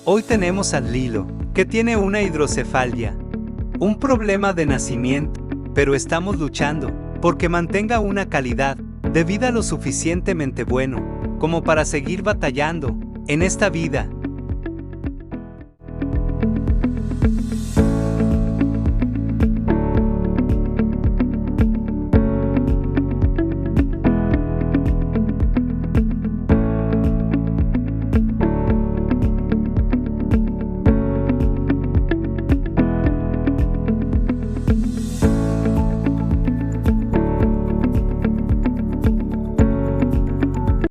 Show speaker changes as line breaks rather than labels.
Hoy tenemos al Lilo, que tiene una hidrocefalia, un problema de nacimiento, pero estamos luchando porque mantenga una calidad de vida lo suficientemente bueno como para seguir batallando en esta vida